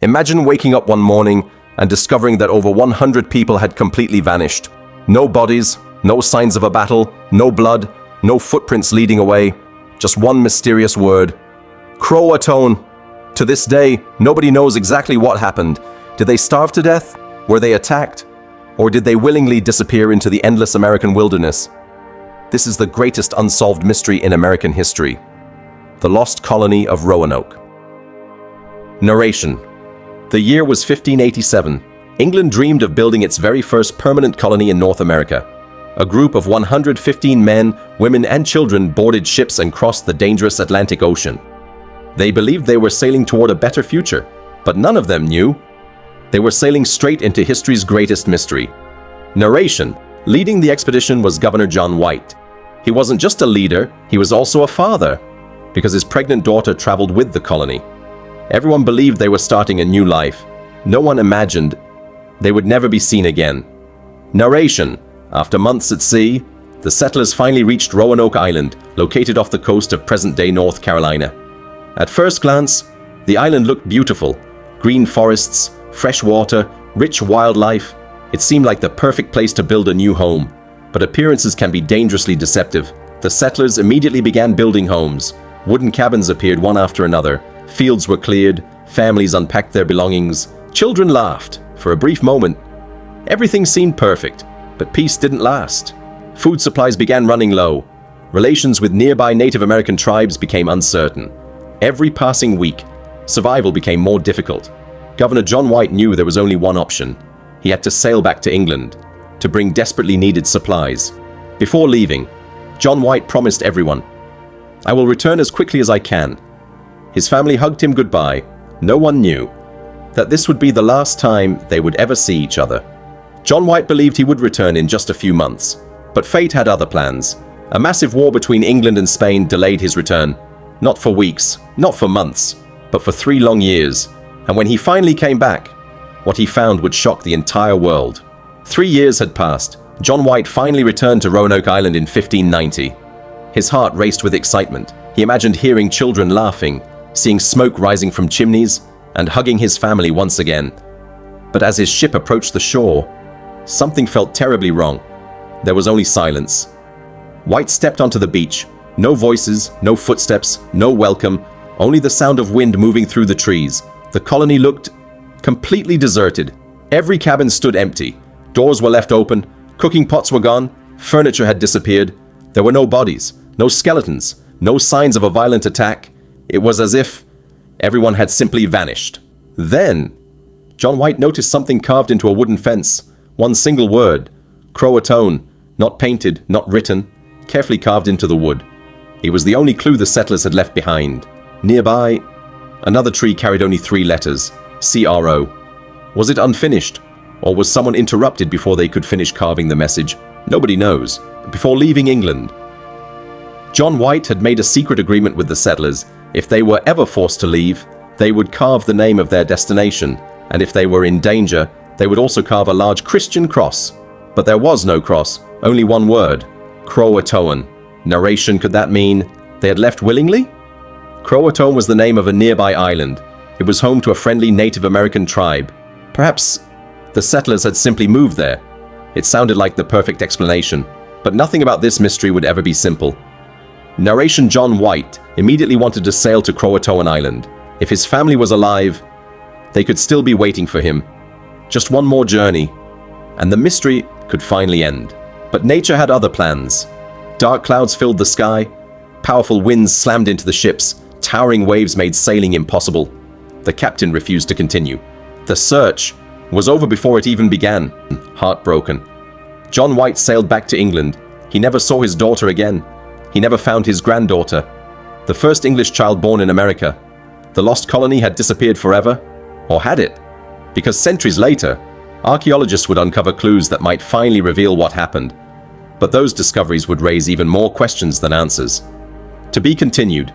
Imagine waking up one morning and discovering that over 100 people had completely vanished. No bodies, no signs of a battle, no blood, no footprints leading away, just one mysterious word: CROATOAN. To this day, nobody knows exactly what happened. Did they starve to death? Were they attacked? Or did they willingly disappear into the endless American wilderness? This is the greatest unsolved mystery in American history: the Lost Colony of Roanoke. Narration. The year was 1587. England dreamed of building its very first permanent colony in North America. A group of 115 men, women, and children boarded ships and crossed the dangerous Atlantic Ocean. They believed they were sailing toward a better future, but none of them knew they were sailing straight into history's greatest mystery. Narration. Leading the expedition was Governor John White. He wasn't just a leader, he was also a father, because his pregnant daughter traveled with the colony. Everyone believed they were starting a new life. No one imagined they would never be seen again. Narration. After months at sea, the settlers finally reached Roanoke Island, located off the coast of present-day North Carolina. At first glance, the island looked beautiful. Green forests, fresh water, rich wildlife. It seemed like the perfect place to build a new home. But appearances can be dangerously deceptive. The settlers immediately began building homes. Wooden cabins appeared one after another. Fields were cleared. Families unpacked their belongings. Children laughed. For a brief moment, everything seemed perfect, but peace didn't last. Food supplies began running low. Relations with nearby Native American tribes became uncertain. Every passing week, survival became more difficult. Governor John White knew there was only one option. He had to sail back to England to bring desperately needed supplies. Before leaving, John White promised everyone, "I will return as quickly as I can." His family hugged him goodbye. No one knew that this would be the last time they would ever see each other. John White believed he would return in just a few months, but fate had other plans. A massive war between England and Spain delayed his return. Not for weeks, not for months, but for 3 long years. And when he finally came back, what he found would shock the entire world. 3 years had passed. John White finally returned to Roanoke Island in 1590. His heart raced with excitement. He imagined hearing children laughing, seeing smoke rising from chimneys, and hugging his family once again. But as his ship approached the shore, something felt terribly wrong. There was only silence. White stepped onto the beach. No voices, no footsteps, no welcome, only the sound of wind moving through the trees. The colony looked completely deserted. Every cabin stood empty. Doors were left open, cooking pots were gone, furniture had disappeared. There were no bodies, no skeletons, no signs of a violent attack. It was as if everyone had simply vanished. Then, John White noticed something carved into a wooden fence. One single word: CROATOAN, not painted, not written, carefully carved into the wood. It was the only clue the settlers had left behind. Nearby, another tree carried only 3 letters: CRO. Was it unfinished? Or was someone interrupted before they could finish carving the message? Nobody knows. Before leaving England, John White had made a secret agreement with the settlers. If they were ever forced to leave, they would carve the name of their destination, and if they were in danger, they would also carve a large Christian cross. But there was no cross, only one word: CROATOAN. Narration. Could that mean they had left willingly? CROATOAN was the name of a nearby island. It was home to a friendly Native American tribe. Perhaps the settlers had simply moved there. It sounded like the perfect explanation, but nothing about this mystery would ever be simple. Narration. John White immediately wanted to sail to CROATOAN Island. If his family was alive, they could still be waiting for him. Just one more journey, and the mystery could finally end. But nature had other plans. Dark clouds filled the sky, powerful winds slammed into the ships, towering waves made sailing impossible. The captain refused to continue. The search was over before it even began. Heartbroken, John White sailed back to England. He never saw his daughter again. He never found his granddaughter, the first English child born in America. The lost colony had disappeared forever, or had it? Because centuries later, archaeologists would uncover clues that might finally reveal what happened. But those discoveries would raise even more questions than answers. To be continued.